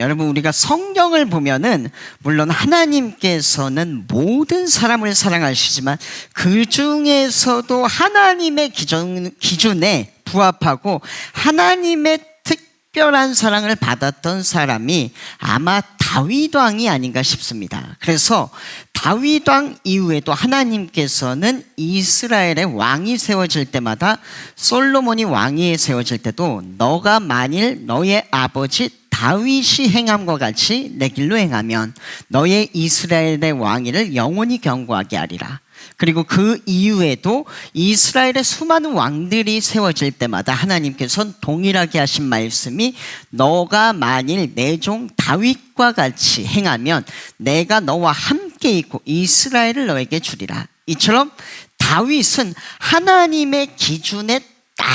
여러분, 우리가 성경을 보면은 물론 하나님께서는 모든 사람을 사랑하시지만 그 중에서도 하나님의 기준에 부합하고 하나님의 특별한 사랑을 받았던 사람이 아마 다윗 왕이 아닌가 싶습니다. 그래서 다윗 왕 이후에도 하나님께서는 이스라엘의 왕이 세워질 때마다, 솔로몬이 왕위에 세워질 때도 너가 만일 너의 아버지 다윗이 행함과 같이 내 길로 행하면 너의 이스라엘의 왕위를 영원히 견고하게 하리라. 그리고 그 이후에도 이스라엘의 수많은 왕들이 세워질 때마다 하나님께서는 동일하게 하신 말씀이 너가 만일 내 종 다윗과 같이 행하면 내가 너와 함께 있고 이스라엘을 너에게 주리라. 이처럼 다윗은 하나님의 기준에 딱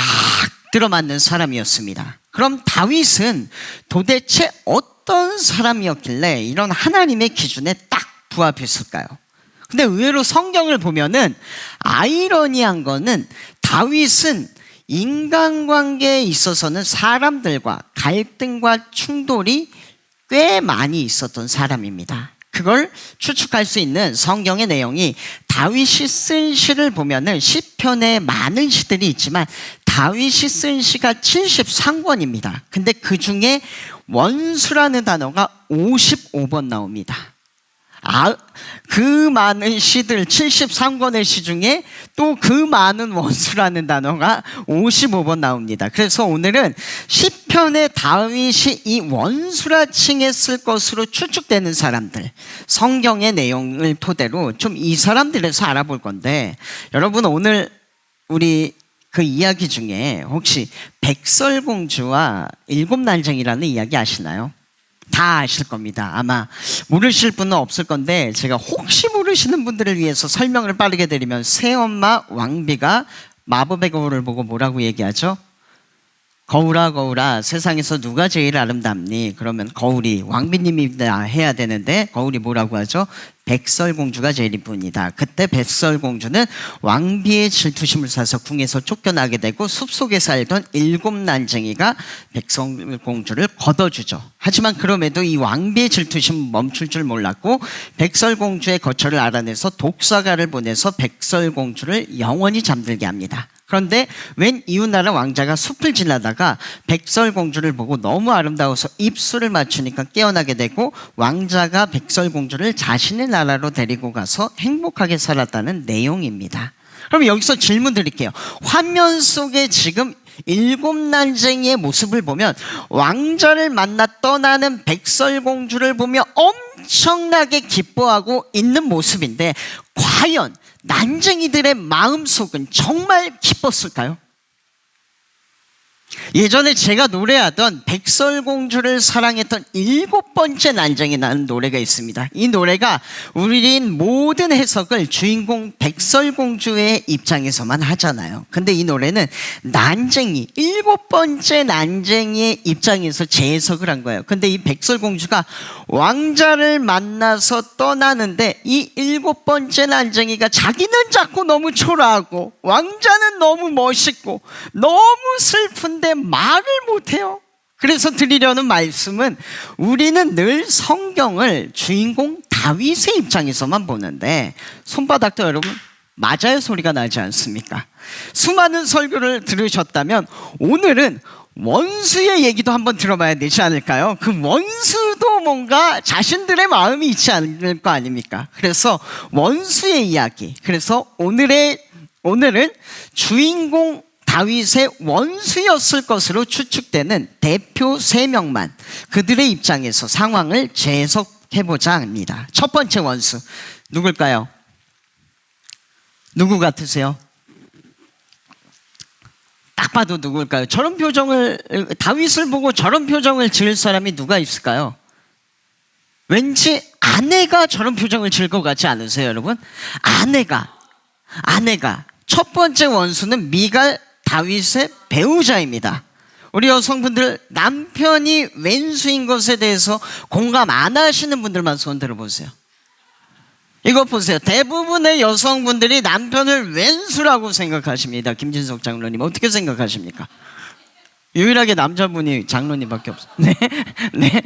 들어맞는 사람이었습니다. 그럼 다윗은 도대체 어떤 사람이었길래 이런 하나님의 기준에 딱 부합했을까요? 근데 의외로 성경을 보면은 아이러니한 거는 다윗은 인간관계에 있어서는 사람들과 갈등과 충돌이 꽤 많이 있었던 사람입니다. 그걸 추측할 수 있는 성경의 내용이, 다윗이 쓴 시를 보면은 시편에 많은 시들이 있지만 다윗이 쓴 시가 73권입니다. 근데 그 중에 원수라는 단어가 55번 나옵니다. 그 많은 시들 73권의 시 중에 또 그 많은 원수라는 단어가 55번 나옵니다. 그래서 오늘은 시편에 다윗이 이 원수라 칭했을 것으로 추측되는 사람들, 성경의 내용을 토대로 좀 이 사람들에서 알아볼 건데, 여러분 오늘 우리 그 이야기 중에 혹시 백설공주와 일곱 난쟁이라는 이야기 아시나요? 다 아실 겁니다. 아마 모르실 분은 없을 건데 제가 혹시 모르시는 분들을 위해서 설명을 빠르게 드리면, 새엄마 왕비가 마법의 거울을 보고 뭐라고 얘기하죠? 거울아 거울아, 세상에서 누가 제일 아름답니? 그러면 거울이 왕비님이다 해야 되는데 거울이 뭐라고 하죠? 백설공주가 제일 이쁩니다. 그때 백설공주는 왕비의 질투심을 사서 궁에서 쫓겨나게 되고 숲속에 살던 일곱 난쟁이가 백설공주를 걷어주죠. 하지만 그럼에도 이 왕비의 질투심은 멈출 줄 몰랐고 백설공주의 거처를 알아내서 독사가를 보내서 백설공주를 영원히 잠들게 합니다. 그런데 웬 이웃나라 왕자가 숲을 지나다가 백설공주를 보고 너무 아름다워서 입술을 맞추니까 깨어나게 되고, 왕자가 백설공주를 자신의 나라로 데리고 가서 행복하게 살았다는 내용입니다. 그럼 여기서 질문 드릴게요. 화면 속에 지금 일곱 난쟁이의 모습을 보면 왕자를 만나 떠나는 백설공주를 보며 엄청나게 기뻐하고 있는 모습인데, 과연 난쟁이들의 마음속은 정말 기뻤을까요? 예전에 제가 노래하던 백설공주를 사랑했던 일곱 번째 난쟁이라는 노래가 있습니다. 이 노래가 우리인 모든 해석을 주인공 백설공주의 입장에서만 하잖아요. 근데 이 노래는 난쟁이, 일곱 번째 난쟁이의 입장에서 재해석을 한 거예요. 근데 이 백설공주가 왕자를 만나서 떠나는데 이 일곱 번째 난쟁이가 자기는 자꾸 너무 초라하고 왕자는 너무 멋있고 너무 슬픈데 말을 못해요. 그래서 드리려는 말씀은, 우리는 늘 성경을 주인공 다윗의 입장에서만 보는데 손바닥도 여러분 맞아요 소리가 나지 않습니까? 수많은 설교를 들으셨다면 오늘은 원수의 얘기도 한번 들어봐야 되지 않을까요? 그 원수도 뭔가 자신들의 마음이 있지 않을 거 아닙니까? 그래서 원수의 이야기, 그래서 오늘은 주인공 다윗의 원수였을 것으로 추측되는 대표 3명만 그들의 입장에서 상황을 재해석해보자 합니다. 첫 번째 원수 누굴까요? 누구 같으세요? 딱 봐도 누굴까요? 저런 표정을, 다윗을 보고 저런 표정을 지을 사람이 누가 있을까요? 왠지 아내가 저런 표정을 지을 것 같지 않으세요, 여러분? 아내가 첫 번째 원수는 미갈, 다윗의 배우자입니다. 우리 여성분들, 남편이 왼수인 것에 대해서 공감 안 하시는 분들만 손 들어보세요. 이거 보세요. 대부분의 여성분들이 남편을 왼수라고 생각하십니다. 김진석 장로님 어떻게 생각하십니까? 유일하게 남자분이 장로님밖에 없어요. 네, 네.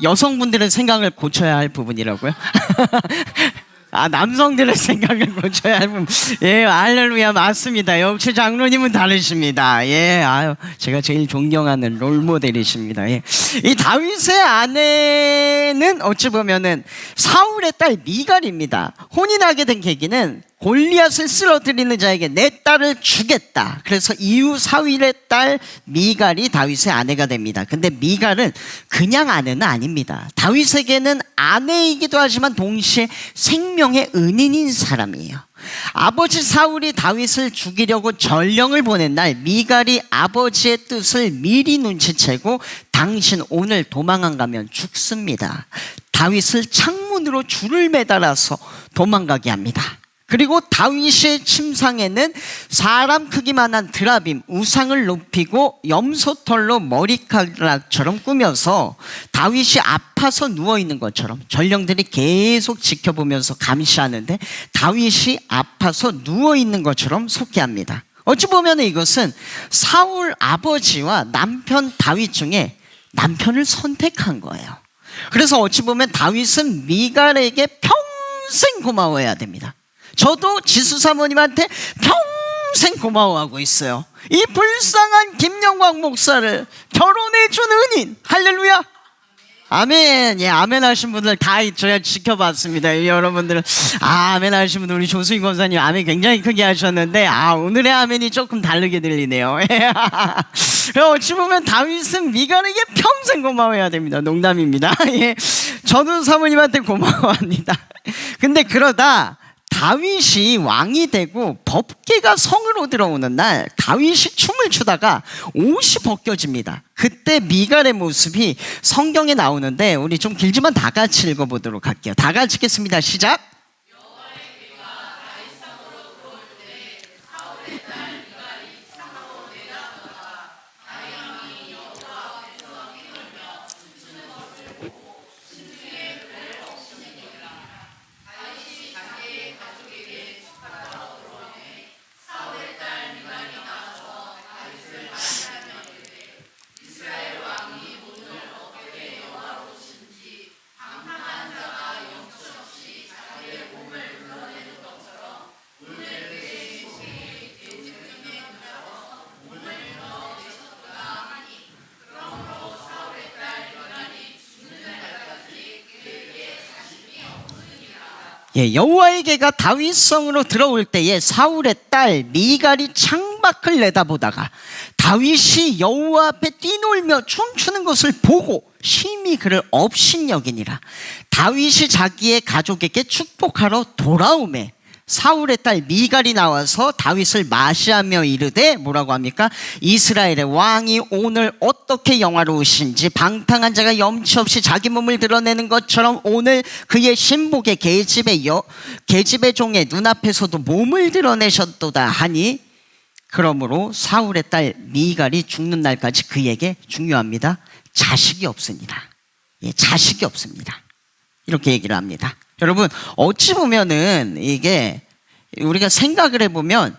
여성분들의 생각을 고쳐야 할 부분이라고요? 남성들의 생각을 고쳐야 할 부분. 예, 할렐루야, 맞습니다. 역시 장로님은 다르십니다. 예, 제가 제일 존경하는 롤모델이십니다. 예. 이 다윗의 아내는 어찌 보면은 사울의 딸 미갈입니다. 혼이 나게 된 계기는 골리앗을 쓰러뜨리는 자에게 내 딸을 주겠다. 그래서 이후 사울의 딸 미갈이 다윗의 아내가 됩니다. 근데 미갈은 그냥 아내는 아닙니다. 다윗에게는 아내이기도 하지만 동시에 생명의 은인인 사람이에요. 아버지 사울이 다윗을 죽이려고 전령을 보낸 날 미갈이 아버지의 뜻을 미리 눈치채고 당신 오늘 도망 안 가면 죽습니다. 다윗을 창문으로 줄을 매달아서 도망가게 합니다. 그리고 다윗의 침상에는 사람 크기만한 드라빔 우상을 높이고 염소털로 머리카락처럼 꾸며서 다윗이 아파서 누워있는 것처럼 전령들이 계속 지켜보면서 감시하는데 다윗이 아파서 누워있는 것처럼 소개합니다. 어찌 보면 이것은 사울 아버지와 남편 다윗 중에 남편을 선택한 거예요. 그래서 어찌 보면 다윗은 미갈에게 평생 고마워해야 됩니다. 저도 지수 사모님한테 평생 고마워하고 있어요. 이 불쌍한 김영광 목사를 결혼해준 은인. 할렐루야. 아멘. 예, 아멘 하신 분들 다 저야 지켜봤습니다. 여러분들은 아멘 하신 분들, 우리 조수희 권사님 아멘 굉장히 크게 하셨는데 오늘의 아멘이 조금 다르게 들리네요. 어찌 보면 다윗은 미갈에게 평생 고마워해야 됩니다. 농담입니다. 예, 저도 사모님한테 고마워합니다. 근데 그러다 다윗이 왕이 되고 법궤가 성으로 들어오는 날 다윗이 춤을 추다가 옷이 벗겨집니다. 그때 미갈의 모습이 성경에 나오는데 우리 좀 길지만 다 같이 읽어보도록 할게요. 다 같이 읽겠습니다. 시작. 예, 여호와의 개가 다윗성으로 들어올 때에 사울의 딸 미갈이 창밖을 내다보다가 다윗이 여호와 앞에 뛰놀며 춤추는 것을 보고 심히 그를 업신여기니라. 다윗이 자기의 가족에게 축복하러 돌아오매 사울의 딸 미갈이 나와서 다윗을 맞이하며 이르되 뭐라고 합니까? 이스라엘의 왕이 오늘 어떻게 영화로우신지 방탕한 자가 염치 없이 자기 몸을 드러내는 것처럼 오늘 그의 신복의 계집의 종의 눈앞에서도 몸을 드러내셨도다 하니, 그러므로 사울의 딸 미갈이 죽는 날까지 그에게 중요합니다. 자식이 없으니라. 예, 자식이 없습니다. 이렇게 얘기를 합니다. 여러분, 어찌 보면은 이게 우리가 생각을 해보면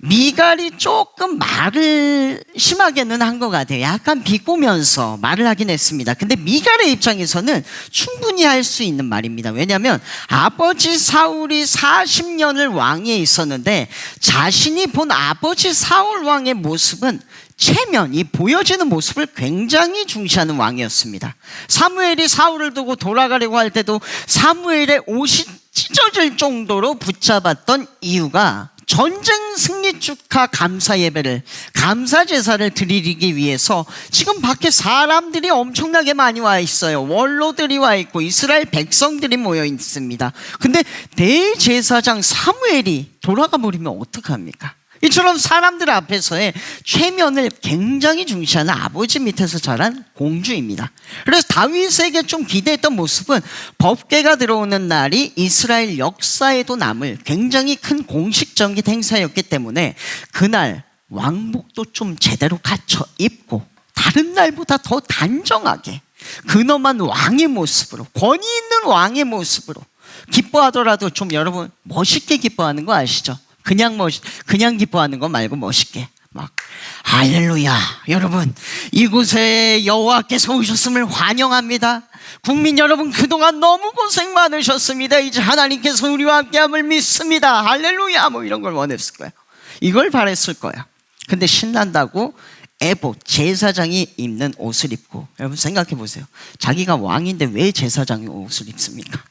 미갈이 조금 말을 심하게는 한 것 같아요. 약간 비꼬면서 말을 하긴 했습니다. 근데 미갈의 입장에서는 충분히 할 수 있는 말입니다. 왜냐하면 아버지 사울이 40년을 왕위에 있었는데 자신이 본 아버지 사울 왕의 모습은 체면이 보여지는 모습을 굉장히 중시하는 왕이었습니다. 사무엘이 사울을 두고 돌아가려고 할 때도 사무엘의 옷이 찢어질 정도로 붙잡았던 이유가 전쟁 승리 축하 감사 예배를, 감사 제사를 드리기 위해서 지금 밖에 사람들이 엄청나게 많이 와 있어요. 원로들이 와 있고 이스라엘 백성들이 모여 있습니다. 근데 대제사장 사무엘이 돌아가 버리면 어떡합니까? 이처럼 사람들 앞에서의 최면을 굉장히 중시하는 아버지 밑에서 자란 공주입니다. 그래서 다윗에게 좀 기대했던 모습은 법궤가 들어오는 날이 이스라엘 역사에도 남을 굉장히 큰 공식적인 행사였기 때문에 그날 왕복도 좀 제대로 갖춰 입고 다른 날보다 더 단정하게 근엄한 왕의 모습으로, 권위 있는 왕의 모습으로 기뻐하더라도 좀 여러분 멋있게 기뻐하는 거 아시죠? 그냥 기뻐하는 거 말고 멋있게 막 할렐루야. 여러분, 이곳에 여호와께서 오셨음을 환영합니다. 국민 여러분, 그동안 너무 고생 많으셨습니다. 이제 하나님께서 우리와 함께함을 믿습니다. 할렐루야. 뭐 이런 걸 원했을 거예요. 이걸 바랬을 거예요. 근데 신난다고 에봇, 제사장이 입는 옷을 입고, 여러분 생각해 보세요. 자기가 왕인데 왜 제사장이 옷을 입습니까?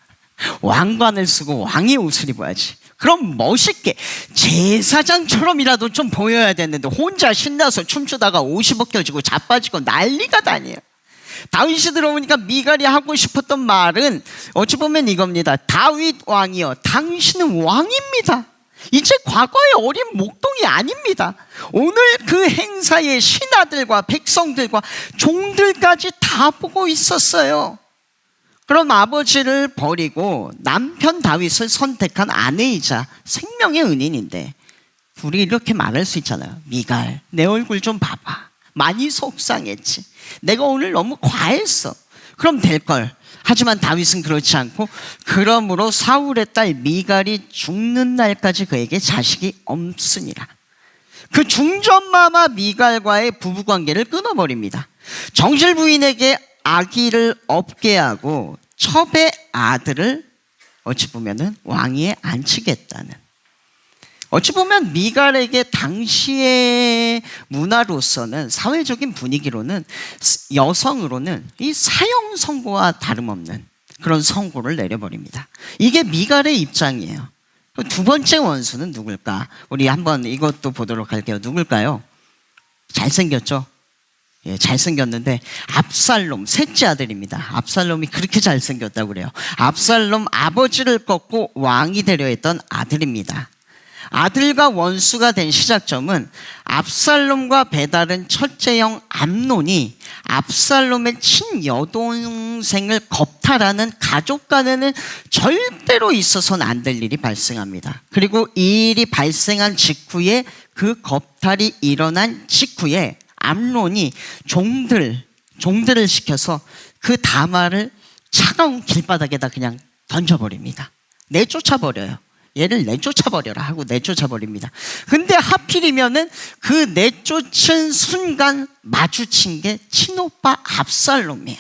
왕관을 쓰고 왕의 옷을 입어야지. 그럼 멋있게 제사장처럼이라도 좀 보여야 되는데 혼자 신나서 춤추다가 옷이 벗겨지고 자빠지고 난리가 다니에요. 다윗이 들어오니까 미갈이 하고 싶었던 말은 어찌 보면 이겁니다. 다윗 왕이여, 당신은 왕입니다. 이제 과거의 어린 목동이 아닙니다. 오늘 그 행사에 신하들과 백성들과 종들까지 다 보고 있었어요. 그럼 아버지를 버리고 남편 다윗을 선택한 아내이자 생명의 은인인데, 우리 이렇게 말할 수 있잖아요. 미갈, 내 얼굴 좀 봐봐. 많이 속상했지. 내가 오늘 너무 과했어. 그럼 될걸. 하지만 다윗은 그렇지 않고, 그러므로 사울의 딸 미갈이 죽는 날까지 그에게 자식이 없으니라. 그 중전마마 미갈과의 부부관계를 끊어버립니다. 정실 부인에게 아기를 없게 하고 첩의 아들을 어찌 보면은 왕위에 앉히겠다는, 어찌 보면 미갈에게 당시의 문화로서는, 사회적인 분위기로는, 여성으로는 이 사형 선고와 다름없는 그런 선고를 내려버립니다. 이게 미갈의 입장이에요. 두 번째 원수는 누굴까? 우리 한번 이것도 보도록 할게요. 누굴까요? 잘생겼죠? 예, 잘생겼는데 압살롬, 셋째 아들입니다. 압살롬이 그렇게 잘생겼다고 그래요. 압살롬 아버지를 꺾고 왕이 되려 했던 아들입니다. 아들과 원수가 된 시작점은 압살롬과 배다른 첫째 형 암논이 압살롬의 친여동생을 겁탈하는 가족 간에는 절대로 있어서는 안 될 일이 발생합니다. 그리고 이 일이 발생한 직후에, 그 겁탈이 일어난 직후에 암논이 종들을 시켜서 그 다말을 차가운 길바닥에다 그냥 던져버립니다. 내쫓아버려요. 얘를 내쫓아버려라 하고 내쫓아버립니다. 근데 하필이면은 그 내쫓은 순간 마주친 게 친오빠 압살롬이에요.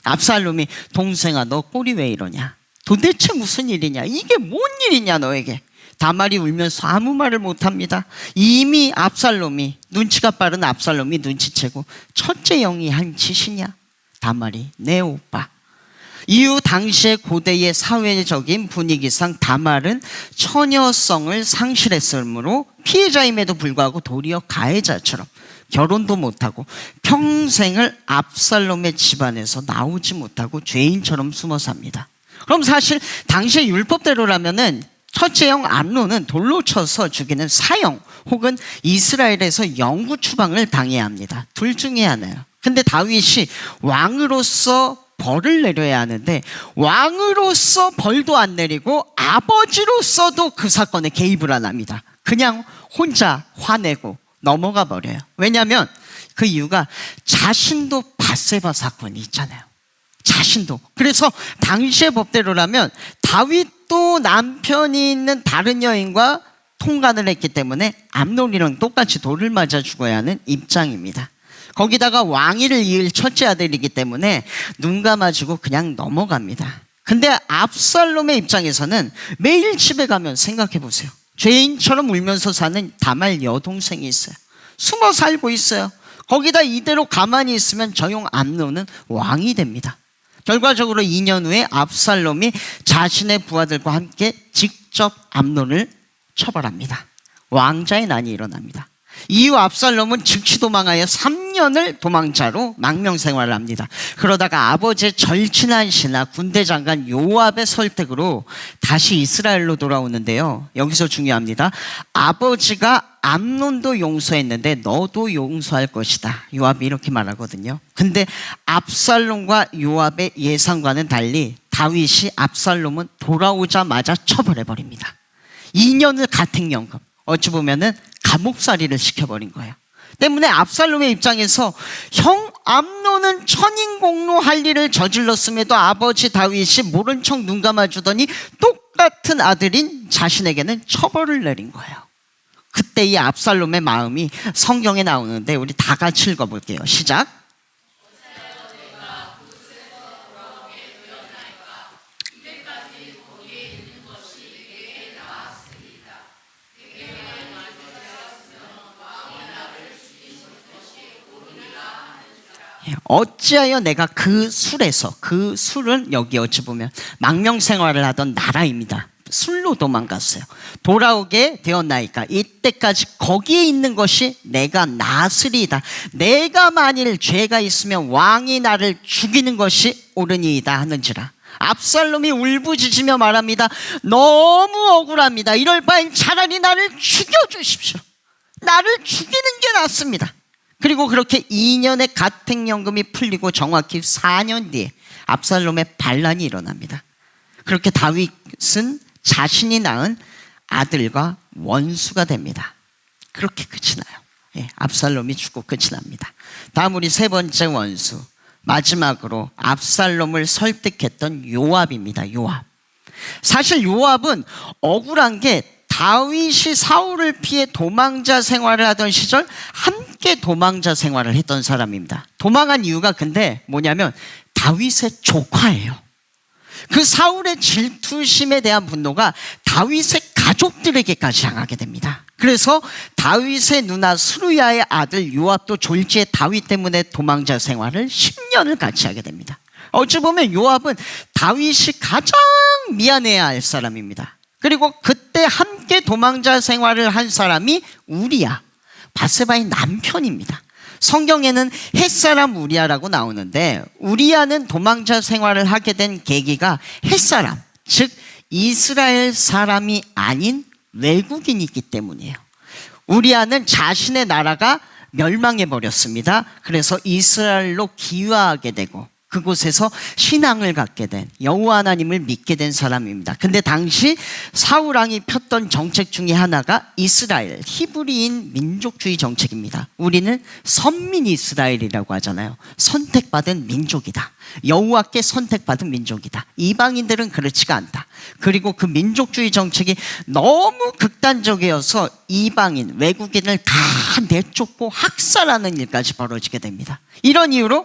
압살롬이 동생아, 너 꼴이 왜 이러냐? 도대체 무슨 일이냐? 이게 뭔 일이냐 너에게? 다말이 울면서 아무 말을 못합니다. 이미 압살롬이, 눈치가 빠른 압살롬이 눈치채고, 첫째 형이 한 짓이냐? 다말이 내 오빠. 이후 당시의 고대의 사회적인 분위기상 다말은 처녀성을 상실했으므로 피해자임에도 불구하고 도리어 가해자처럼 결혼도 못하고 평생을 압살롬의 집안에서 나오지 못하고 죄인처럼 숨어 삽니다. 그럼 사실 당시의 율법대로라면은 첫째 형 암논은 돌로 쳐서 죽이는 사형 혹은 이스라엘에서 영구 추방을 당해야 합니다. 둘 중에 하나요. 근데 다윗이 왕으로서 벌을 내려야 하는데, 왕으로서 벌도 안 내리고 아버지로서도 그 사건에 개입을 안 합니다. 그냥 혼자 화내고 넘어가 버려요. 왜냐하면 그 이유가 자신도 밧세바 사건이 있잖아요. 자신도. 그래서 당시의 법대로라면 다윗도 남편이 있는 다른 여인과 통간을 했기 때문에 암논이랑 똑같이 돌을 맞아 죽어야 하는 입장입니다. 거기다가 왕위를 이을 첫째 아들이기 때문에 눈 감아주고 그냥 넘어갑니다. 근데 압살롬의 입장에서는 매일 집에 가면 생각해 보세요. 죄인처럼 울면서 사는 다말 여동생이 있어요. 숨어 살고 있어요. 거기다 이대로 가만히 있으면 저 형 암논은 왕이 됩니다. 결과적으로 2년 후에 압살롬이 자신의 부하들과 함께 직접 암논을 처벌합니다. 왕자의 난이 일어납니다. 이후 압살롬은 즉시 도망하여 3년을 도망자로 망명생활을 합니다. 그러다가 아버지의 절친한 신하 군대 장관 요압의 설득으로 다시 이스라엘로 돌아오는데요. 여기서 중요합니다. 아버지가 암논도 용서했는데 너도 용서할 것이다. 요압이 이렇게 말하거든요. 근데 압살롬과 요압의 예상과는 달리 다윗이 압살롬은 돌아오자마자 처벌해버립니다. 2년을 가택연금, 어찌 보면은 감옥살이를 시켜버린 거예요. 때문에 압살롬의 입장에서 형 암논은 천인공로 할 일을 저질렀음에도 아버지 다윗이 모른 척 눈 감아주더니 똑같은 아들인 자신에게는 처벌을 내린 거예요. 그때 이 압살롬의 마음이 성경에 나오는데 우리 다 같이 읽어볼게요. 시작. 어찌하여 내가 그 술에서, 그 술은 여기 어찌 보면 망명생활을 하던 나라입니다. 술로 도망갔어요. 돌아오게 되었나이까. 이때까지 거기에 있는 것이 내가 나으리이다. 내가 만일 죄가 있으면 왕이 나를 죽이는 것이 옳으니이다 하는지라. 압살롬이 울부짖으며 말합니다. 너무 억울합니다. 이럴 바엔 차라리 나를 죽여주십시오. 나를 죽이는 게 낫습니다. 그리고 그렇게 2년의 가택연금이 풀리고 정확히 4년 뒤에 압살롬의 반란이 일어납니다. 그렇게 다윗은 자신이 낳은 아들과 원수가 됩니다. 그렇게 끝이 나요. 예, 압살롬이 죽고 끝이 납니다. 다음 우리 세 번째 원수, 마지막으로 압살롬을 설득했던 요압입니다. 요압. 사실 요압은 억울한 게 다윗이 사울을 피해 도망자 생활을 하던 시절 함께 도망자 생활을 했던 사람입니다. 도망한 이유가 근데 뭐냐면 다윗의 조카예요. 그 사울의 질투심에 대한 분노가 다윗의 가족들에게까지 향하게 됩니다. 그래서 다윗의 누나 스루야의 아들 요압도 졸지에 다윗 때문에 도망자 생활을 10년을 같이 하게 됩니다. 어찌 보면 요압은 다윗이 가장 미안해야 할 사람입니다. 그리고 그때 함께 도망자 생활을 한 사람이 우리야, 밧세바의 남편입니다. 성경에는 햇사람 우리야라고 나오는데 우리야는 도망자 생활을 하게 된 계기가 햇사람, 즉 이스라엘 사람이 아닌 외국인이기 때문이에요. 우리야는 자신의 나라가 멸망해 버렸습니다. 그래서 이스라엘로 귀화하게 되고 그곳에서 신앙을 갖게 된, 여호와 하나님을 믿게 된 사람입니다. 근데 당시 사울 왕이 폈던 정책 중에 하나가 이스라엘, 히브리인 민족주의 정책입니다. 우리는 선민 이스라엘이라고 하잖아요. 선택받은 민족이다. 여호와께 선택받은 민족이다. 이방인들은 그렇지가 않다. 그리고 그 민족주의 정책이 너무 극단적이어서 이방인, 외국인을 다 내쫓고 학살하는 일까지 벌어지게 됩니다. 이런 이유로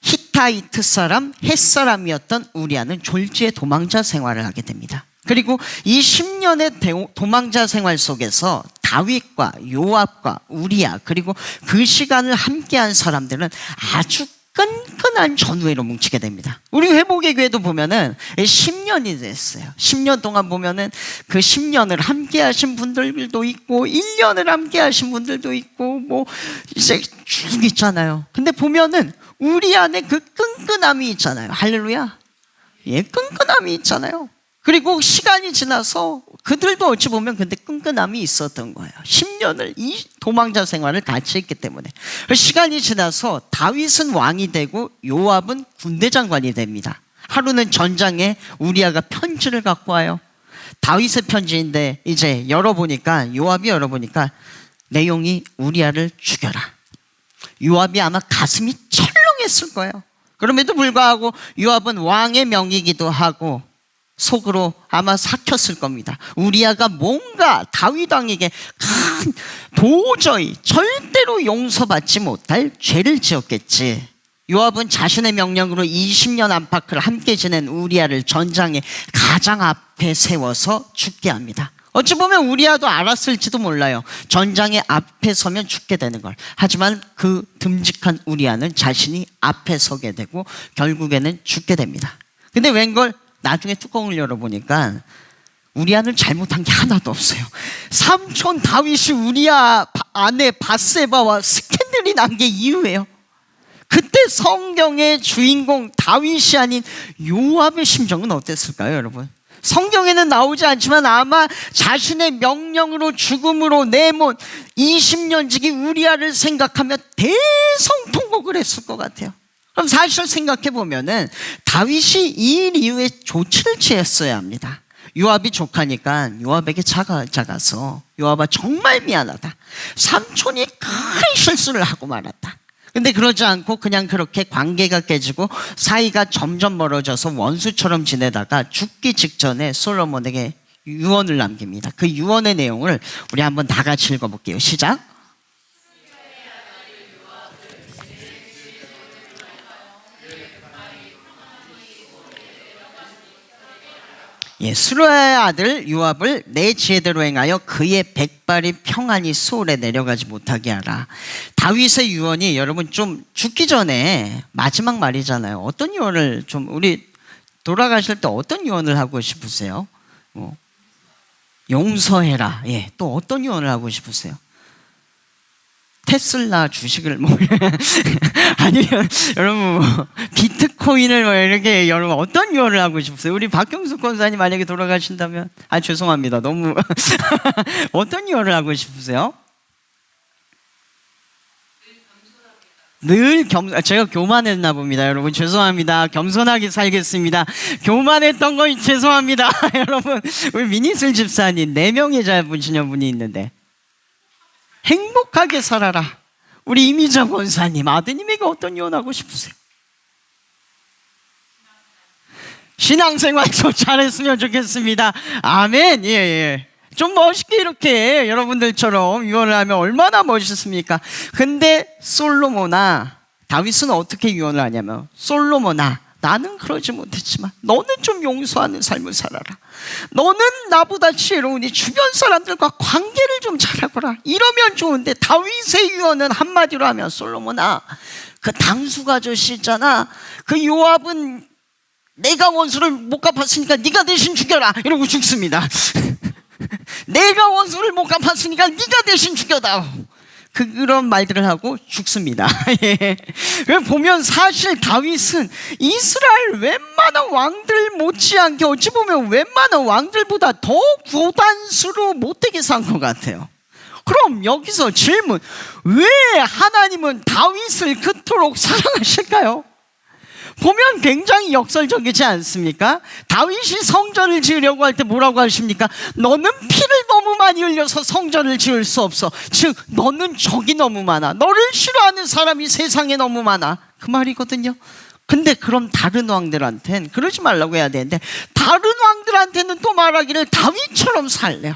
히타이트 사람, 헷 사람이었던 우리야는 졸지에 도망자 생활을 하게 됩니다. 그리고 이 10년의 도망자 생활 속에서 다윗과 요압과 우리야, 그리고 그 시간을 함께한 사람들은 아주 끈끈한 전우회로 뭉치게 됩니다. 우리 회복의 교회도 보면은 10년이 됐어요. 10년 동안 보면은 그 10년을 함께 하신 분들도 있고 1년을 함께 하신 분들도 있고 뭐 이제 쭉 있잖아요. 근데 보면은 우리 안에 그 끈끈함이 있잖아요. 할렐루야. 예, 끈끈함이 있잖아요. 그리고 시간이 지나서 그들도 어찌 보면 근데 끈끈함이 있었던 거예요. 10년을 이 도망자 생활을 같이 했기 때문에. 시간이 지나서 다윗은 왕이 되고 요압은 군대 장관이 됩니다. 하루는 전장에 우리야가 편지를 갖고 와요. 다윗의 편지인데 이제 열어보니까, 요압이 열어보니까 내용이 우리야를 죽여라. 요압이 아마 가슴이 철렁했을 거예요. 그럼에도 불구하고 요압은 왕의 명이기도 하고 속으로 아마 삭혔을 겁니다. 우리야가 뭔가 다윗 왕에게 도저히 절대로 용서받지 못할 죄를 지었겠지. 요압은 자신의 명령으로 20년 안팎을 함께 지낸 우리야를 전장의 가장 앞에 세워서 죽게 합니다. 어찌 보면 우리야도 알았을지도 몰라요. 전장의 앞에 서면 죽게 되는 걸. 하지만 그 듬직한 우리야는 자신이 앞에 서게 되고 결국에는 죽게 됩니다. 근데 웬걸 나중에 뚜껑을 열어보니까 우리야는 잘못한 게 하나도 없어요. 삼촌 다윗이 우리야 아내 밧세바와 스캔들이 난 게 이유예요. 그때 성경의 주인공 다윗이 아닌 요압의 심정은 어땠을까요, 여러분? 성경에는 나오지 않지만 아마 자신의 명령으로 죽음으로 내몬 20년 지기 우리야를 생각하며 대성통곡을 했을 것 같아요. 그럼 사실 생각해 보면은 다윗이 이 일 이후에 조치를 취했어야 합니다. 요압이 조카니까 요압에게 작아서 요압아 정말 미안하다. 삼촌이 큰 실수를 하고 말았다. 근데 그러지 않고 그냥 그렇게 관계가 깨지고 사이가 점점 멀어져서 원수처럼 지내다가 죽기 직전에 솔로몬에게 유언을 남깁니다. 그 유언의 내용을 우리 한번 다 같이 읽어볼게요. 시작. 예, 수르야의 아들 요압을 내 지혜대로 행하여 그의 백발이 평안히 소울에 내려가지 못하게 하라. 다윗의 유언이 여러분 좀 죽기 전에 마지막 말이잖아요. 어떤 유언을 좀 우리 돌아가실 때 어떤 유언을 하고 싶으세요? 용서해라. 예, 또 어떤 유언을 하고 싶으세요? 테슬라 주식을 아니면 여러분 비트코인을 이렇게 여러분 어떤 유언을 하고 싶으세요? 우리 박경수 권사님 만약에 돌아가신다면 죄송합니다. 너무 어떤 유언을 하고 싶으세요? 늘 제가 교만했나 봅니다. 여러분 죄송합니다. 겸손하게 살겠습니다. 교만했던 거 죄송합니다. 여러분 우리 미니슬 집사님 4명의 자분이신 분이 있는데 행복하게 살아라. 우리 이미자 권사님 아드님에게 어떤 유언하고 싶으세요? 신앙생활 좀 잘했으면 좋겠습니다. 아멘. 예. 좀 멋있게 이렇게 여러분들처럼 유언을 하면 얼마나 멋있습니까? 근데 솔로몬아, 다윗은 어떻게 유언을 하냐면 솔로몬아, 나는 그러지 못했지만 너는 좀 용서하는 삶을 살아라. 너는 나보다 지혜로우니 주변 사람들과 관계를 좀 잘하거라. 이러면 좋은데 다윗의 유언은 한마디로 하면 솔로몬아, 그 당숙 아저씨 있잖아, 그 요압은 내가 원수를 못 갚았으니까 네가 대신 죽여라 이러고 죽습니다. 내가 원수를 못 갚았으니까 네가 대신 죽여다오. 그런 말들을 하고 죽습니다. 예. 보면 사실 다윗은 이스라엘 웬만한 왕들 못지않게 어찌 보면 웬만한 왕들보다 더 고단수로 못되게 산 것 같아요. 그럼 여기서 질문, 왜 하나님은 다윗을 그토록 사랑하실까요? 보면 굉장히 역설적이지 않습니까? 다윗이 성전을 지으려고 할 때 뭐라고 하십니까? 너는 피를 너무 많이 흘려서 성전을 지을 수 없어. 즉 너는 적이 너무 많아. 너를 싫어하는 사람이 세상에 너무 많아. 그 말이거든요. 근데 그럼 다른 왕들한테는 그러지 말라고 해야 되는데 다른 왕들한테는 또 말하기를 다윗처럼 살래요.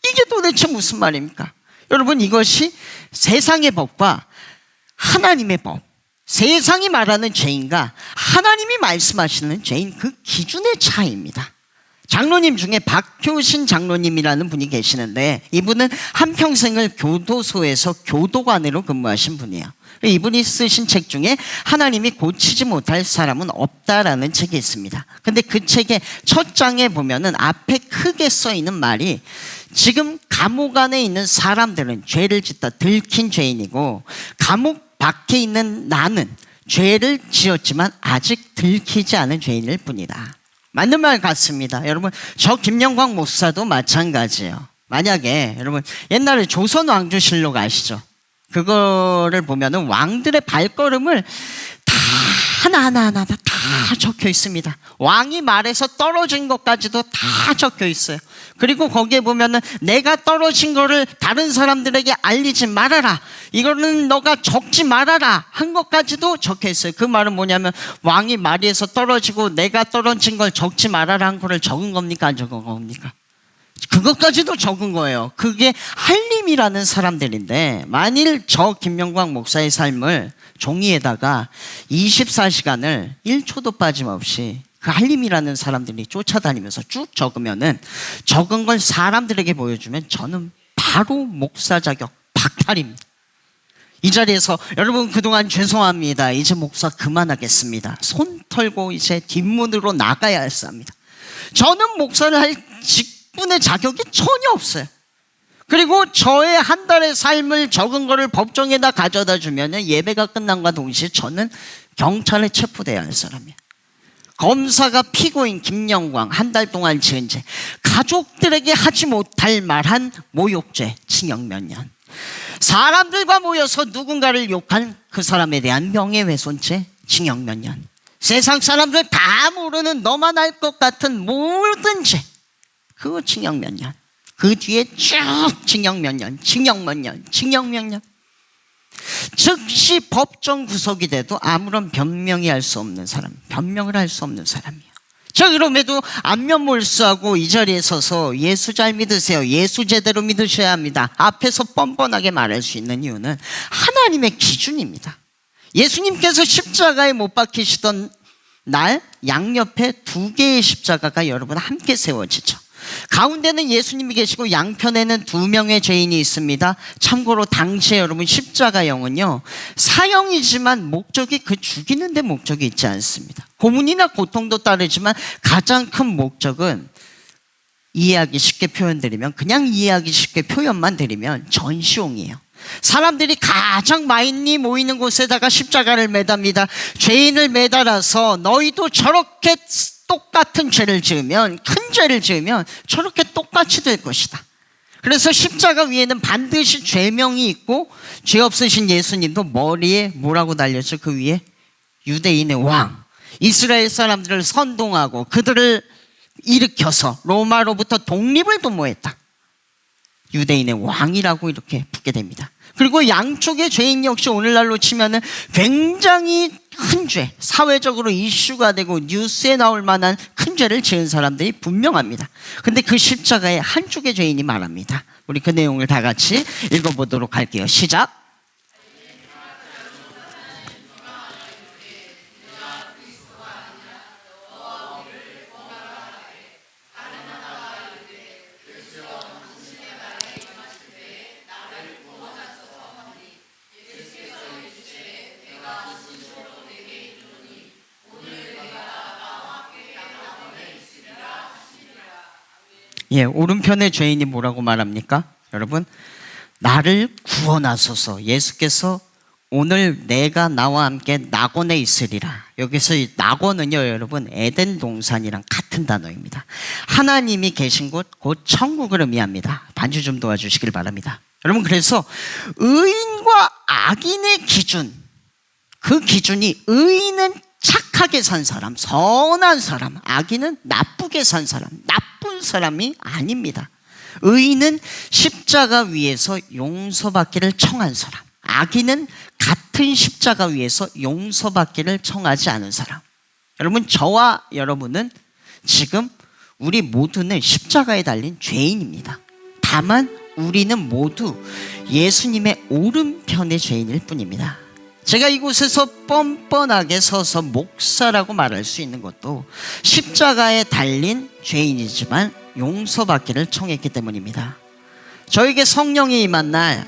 이게 도대체 무슨 말입니까? 여러분 이것이 세상의 법과 하나님의 법, 세상이 말하는 죄인과 하나님이 말씀하시는 죄인, 그 기준의 차이입니다. 장로님 중에 박효신 장로님이라는 분이 계시는데 이분은 한평생을 교도소에서 교도관으로 근무하신 분이에요. 이분이 쓰신 책 중에 하나님이 고치지 못할 사람은 없다라는 책이 있습니다. 근데 그 책의 첫 장에 보면은 앞에 크게 써 있는 말이, 지금 감옥 안에 있는 사람들은 죄를 짓다 들킨 죄인이고 감옥 밖에 있는 나는 죄를 지었지만 아직 들키지 않은 죄인일 뿐이다. 맞는 말 같습니다. 여러분 저 김영광 목사도 마찬가지예요. 만약에 여러분 옛날에 조선 왕조실록 아시죠? 그거를 보면은 왕들의 발걸음을 다 하나하나 다 적혀 있습니다. 왕이 말해서 떨어진 것까지도 다 적혀 있어요. 그리고 거기에 보면은 내가 떨어진 거를 다른 사람들에게 알리지 말아라, 이거는 너가 적지 말아라 한 것까지도 적혀 있어요. 그 말은 뭐냐면 왕이 말에서 떨어지고 내가 떨어진 걸 적지 말아라 한 거를 적은 겁니까, 안 적은 겁니까? 그것까지도 적은 거예요. 그게 한림이라는 사람들인데 만일 저 김명광 목사의 삶을 종이에다가 24시간을 1초도 빠짐없이 그 한림이라는 사람들이 쫓아다니면서 쭉 적으면은 적은 걸 사람들에게 보여주면 저는 바로 목사 자격 박탈입니다. 이 자리에서 여러분 그동안 죄송합니다. 이제 목사 그만하겠습니다. 손 털고 이제 뒷문으로 나가야 했습니다. 저는 목사를 할 직분의 자격이 전혀 없어요. 그리고 저의 한 달의 삶을 적은 거를 법정에다 가져다 주면 예배가 끝난과 동시에 저는 경찰에 체포돼야 할 사람이에요. 검사가 피고인 김영광 한 달 동안 지은 죄, 가족들에게 하지 못할 말한 모욕죄, 징역 몇 년. 사람들과 모여서 누군가를 욕한 그 사람에 대한 명예훼손죄, 징역 몇 년. 세상 사람들 다 모르는 너만 알 것 같은 모든 죄, 그거 징역 몇 년. 그 뒤에 쭉 징역 몇 년, 징역 몇 년, 징역 몇 년. 즉시 법정 구속이 돼도 아무런 변명이 할 수 없는 사람, 변명을 할 수 없는 사람이에요. 자, 그럼에도 안면몰수하고 이 자리에 서서 예수 잘 믿으세요, 예수 제대로 믿으셔야 합니다, 앞에서 뻔뻔하게 말할 수 있는 이유는 하나님의 기준입니다. 예수님께서 십자가에 못 박히시던 날 양옆에 두 개의 십자가가 여러분 함께 세워지죠. 가운데는 예수님이 계시고 양편에는 두 명의 죄인이 있습니다. 참고로 당시에 여러분 십자가형은요, 사형이지만 목적이 그 죽이는 데 목적이 있지 않습니다. 고문이나 고통도 따르지만 가장 큰 목적은, 이해하기 쉽게 표현드리면, 그냥 이해하기 쉽게 표현만 드리면 전시용이에요. 사람들이 가장 많이 모이는 곳에다가 십자가를 매답니다. 죄인을 매달아서 너희도 저렇게 똑같은 죄를 지으면, 큰 죄를 지으면 저렇게 똑같이 될 것이다. 그래서 십자가 위에는 반드시 죄명이 있고, 죄 없으신 예수님도 머리에 뭐라고 달렸죠? 그 위에 유대인의 왕, 이스라엘 사람들을 선동하고 그들을 일으켜서 로마로부터 독립을 도모했다, 유대인의 왕이라고 이렇게 붙게 됩니다. 그리고 양쪽의 죄인 역시 오늘날로 치면은 굉장히 큰 죄, 사회적으로 이슈가 되고 뉴스에 나올 만한 큰 죄를 지은 사람들이 분명합니다. 근데 그 십자가에 한쪽의 죄인이 말합니다. 우리 그 내용을 다 같이 읽어보도록 할게요. 시작. 예, 오른편의 죄인이 뭐라고 말합니까? 여러분, 나를 구원하소서. 예수께서 오늘 내가 나와 함께 낙원에 있으리라. 여기서 이 낙원은요, 여러분, 에덴 동산이랑 같은 단어입니다. 하나님이 계신 곳, 곧 천국을 의미합니다. 반주 좀 도와주시길 바랍니다. 여러분, 그래서 의인과 악인의 기준, 그 기준이 의인은 착하게 산 사람, 선한 사람, 악인은 나쁘게 산 사람, 나쁜 사람이 아닙니다. 의인은 십자가 위에서 용서받기를 청한 사람, 악인은 같은 십자가 위에서 용서받기를 청하지 않은 사람. 여러분, 저와 여러분은 지금 우리 모두는 십자가에 달린 죄인입니다. 다만 우리는 모두 예수님의 오른편의 죄인일 뿐입니다. 제가 이곳에서 뻔뻔하게 서서 목사라고 말할 수 있는 것도 십자가에 달린 죄인이지만 용서받기를 청했기 때문입니다. 저에게 성령이 임한 날,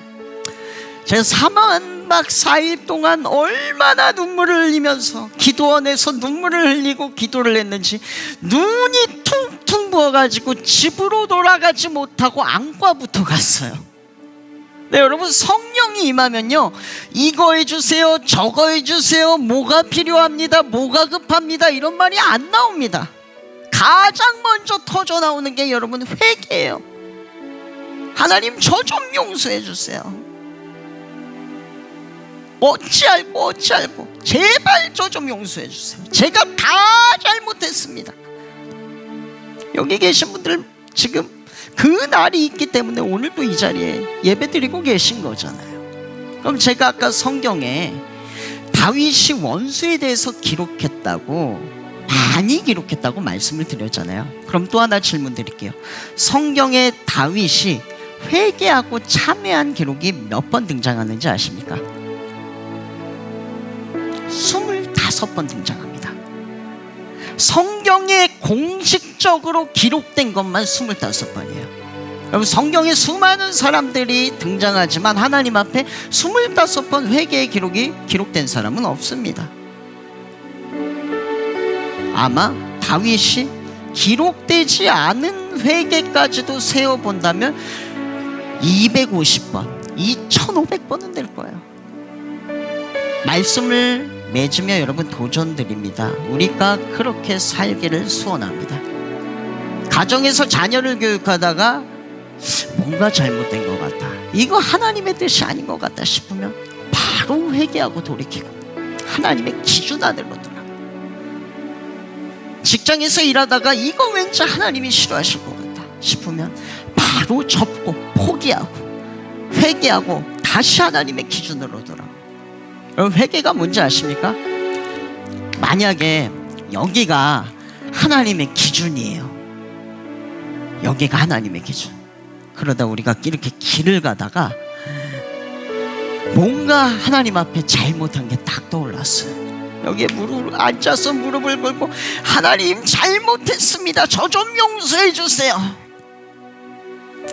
제가 3박 4일 동안 얼마나 눈물을 흘리면서 기도원에서 눈물을 흘리고 기도를 했는지 눈이 퉁퉁 부어가지고 집으로 돌아가지 못하고 안과부터 갔어요. 네, 여러분, 성령이 임하면요, 이거 해주세요, 저거 해주세요, 뭐가 필요합니다, 뭐가 급합니다, 이런 말이 안 나옵니다. 가장 먼저 터져 나오는 게 여러분 회개예요. 하나님, 저 좀 용서해 주세요. 어찌 알고 제발 저 좀 용서해 주세요. 제가 다 잘못했습니다. 여기 계신 분들 지금 그 날이 있기 때문에 오늘도 이 자리에 예배드리고 계신 거잖아요. 그럼 제가 아까 성경에 다윗이 원수에 대해서 기록했다고, 많이 기록했다고 말씀을 드렸잖아요. 그럼 또 하나 질문 드릴게요. 성경에 다윗이 회개하고 참회한 기록이 몇 번 등장하는지 아십니까? 25번 등장합니다. 성경에 공식적으로 기록된 것만 25번이에요. 여러분, 성경에 수많은 사람들이 등장하지만 하나님 앞에 25번 회개의 기록이 기록된 사람은 없습니다. 아마 다윗이 기록되지 않은 회개까지도 세어본다면 250번, 2500번은 될 거예요. 말씀을 맺으며 여러분 도전드립니다. 우리가 그렇게 살기를 소원합니다. 가정에서 자녀를 교육하다가 뭔가 잘못된 것 같다, 이거 하나님의 뜻이 아닌 것 같다 싶으면 바로 회개하고 돌이키고 하나님의 기준 안으로 돌아가. 직장에서 일하다가 이거 왠지 하나님이 싫어하실 것 같다 싶으면 바로 접고 포기하고 회개하고 다시 하나님의 기준으로 돌아가. 여러분, 회개가 뭔지 아십니까? 만약에 여기가 하나님의 기준이에요. 여기가 하나님의 기준. 그러다 우리가 이렇게 길을 가다가 뭔가 하나님 앞에 잘못한 게 딱 떠올랐어요. 여기에 앉아서 무릎을 꿇고 하나님 잘못했습니다. 저 좀 용서해 주세요.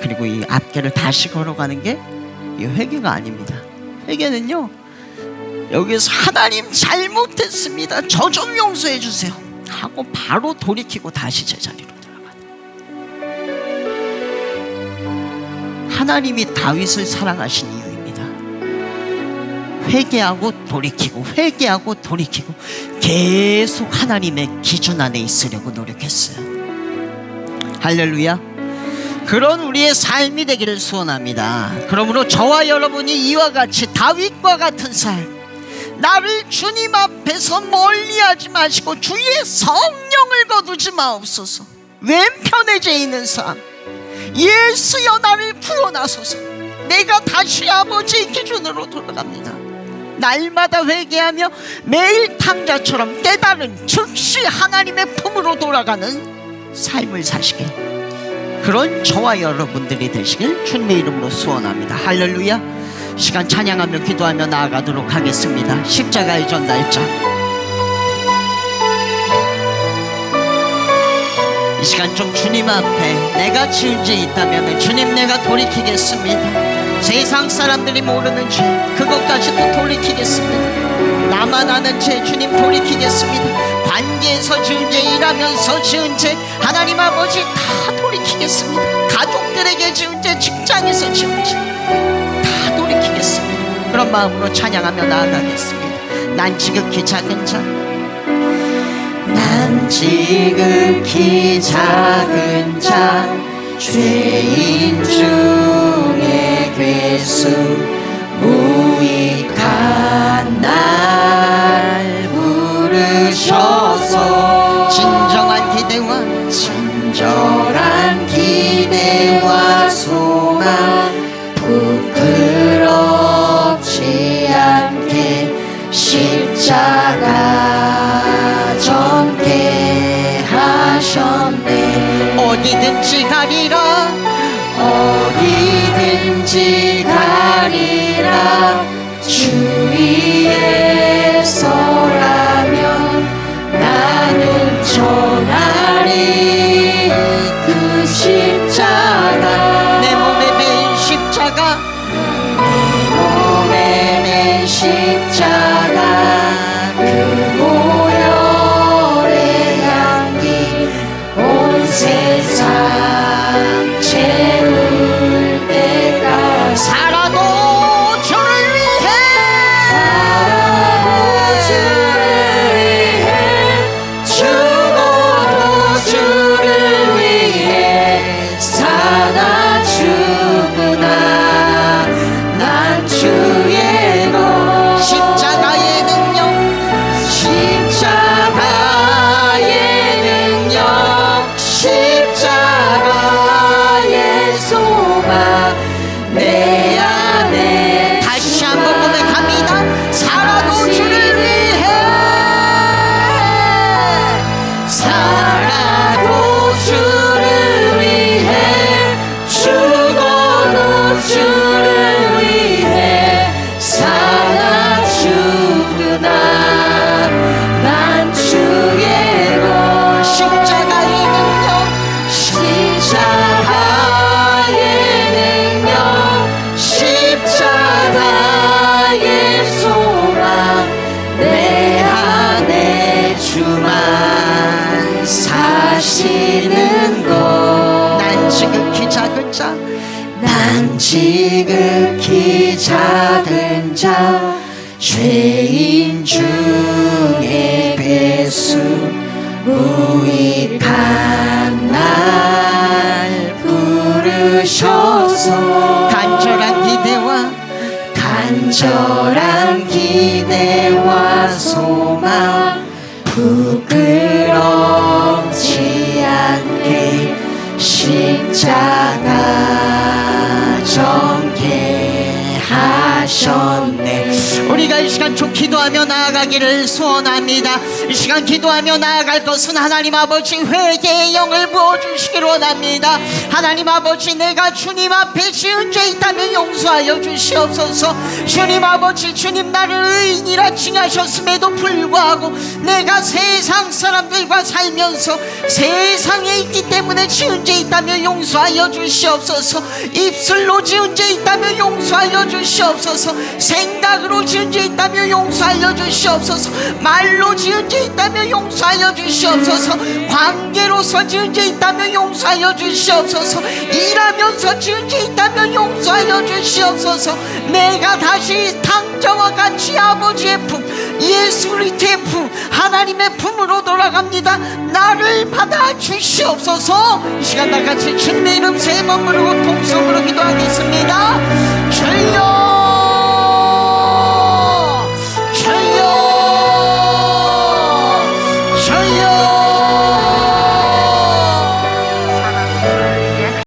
그리고 이 앞길을 다시 걸어가는 게 이 회개가 아닙니다. 회개는요, 여기서 하나님 잘못했습니다. 저 좀 용서해 주세요 하고 바로 돌이키고 다시 제자리로 들어가는, 하나님이 다윗을 사랑하신 이유입니다. 회개하고 돌이키고 회개하고 돌이키고 계속 하나님의 기준 안에 있으려고 노력했어요. 할렐루야. 그런 우리의 삶이 되기를 소원합니다. 그러므로 저와 여러분이 이와 같이 다윗과 같은 삶, 나를 주님 앞에서 멀리하지 마시고 주의 성령을 거두지 마옵소서. 왼편에 죄 있는 삶, 예수여 나를 구원하소서. 내가 다시 아버지의 기준으로 돌아갑니다. 날마다 회개하며 매일 탕자처럼 깨달은 즉시 하나님의 품으로 돌아가는 삶을 사시길, 그런 저와 여러분들이 되시길 주님의 이름으로 소원합니다. 할렐루야. 시간 찬양하며 기도하며 나아가도록 하겠습니다. 십자가의 전달자, 이 시간 좀 주님 앞에 내가 지은 죄 있다면 주님 내가 돌이키겠습니다. 세상 사람들이 모르는 죄 그것까지도 돌이키겠습니다. 나만 아는 죄 주님 돌이키겠습니다. 관계에서 지은 죄, 일하면서 지은 죄 하나님 아버지 다 돌이키겠습니다. 가족들에게 지은 죄, 직장에서 지은 죄 다 돌이키겠습니다. 그런 마음으로 찬양하며 나아가겠습니다. 난 지극히 작은 자, 난 지극히 작은 자, 죄인 중에 괴수, 무익한 날 부르셔서 진정한 기대와 소망 부끄럽지 않게 십자가 전개 하셨네. 어디든지 가리라 주 위에 서라면 나는 전하리 그 십자가. 내 몸에 맨 십자가, 그 모혈의 향기 온 세상 채울 때까지 살아도 주를 위해 죽어도 주를 위해 사나 죽으나 난 주의 것. 십자가의 능력, 십자가의 소망 내 안에. 다시 한번 고백합니다. 살아도 주를 위해, 살아도 주를 위해, 죽어도 주를 위해 사나 죽으나 난 주의 것. 십자가의 능력, 십자가의 소망 내 안에 주만 사시는 것. 난 지극히 작은 자, 난 지극히 작은 자, 죄인 중에 괴수, 무익한 날 부르셔서 간절한 기대와 소망 부끄럽지 않게 십자가 전개하셨네. 우리가 이 시간 쭉 기도하며 나아가기를 소원합니다. 이 시간 기도하며 나아갈 것은 하나님 아버지 회개의 영을 부어주시기를 원합니다. 하나님 아버지, 내가 주님 앞에 지은 죄 있다면 용서하여 주시옵소서. 주님 아버지, 주님 나를 의인이라 칭하셨음에도 불구하고 내가 세상 사람들과 살면서 세상에 있기 때문에 지은 죄 있다면 용서하여 주시옵소서. 입술로 지은 죄 있다면 용서하여 주시옵소서. 생각으로 지은 죄 있다면 용서하여 주시옵소서. 말로 지은 죄 있다면 용서하여 주시옵소서. 관계로서 지은 죄 있다면 용서하여 주시옵소서. 일하면서 지은 죄 있다면 용서하여 주시옵소서. 내가 다시 당자와 같이 아버지의 품, 예수 그리스도의 품, 하나님의 품으로 돌아갑니다. 나를 받아 주시옵소서. 이 시간 다 같이 주님의 이름 세 번 부르고 통성으로 기도합니다.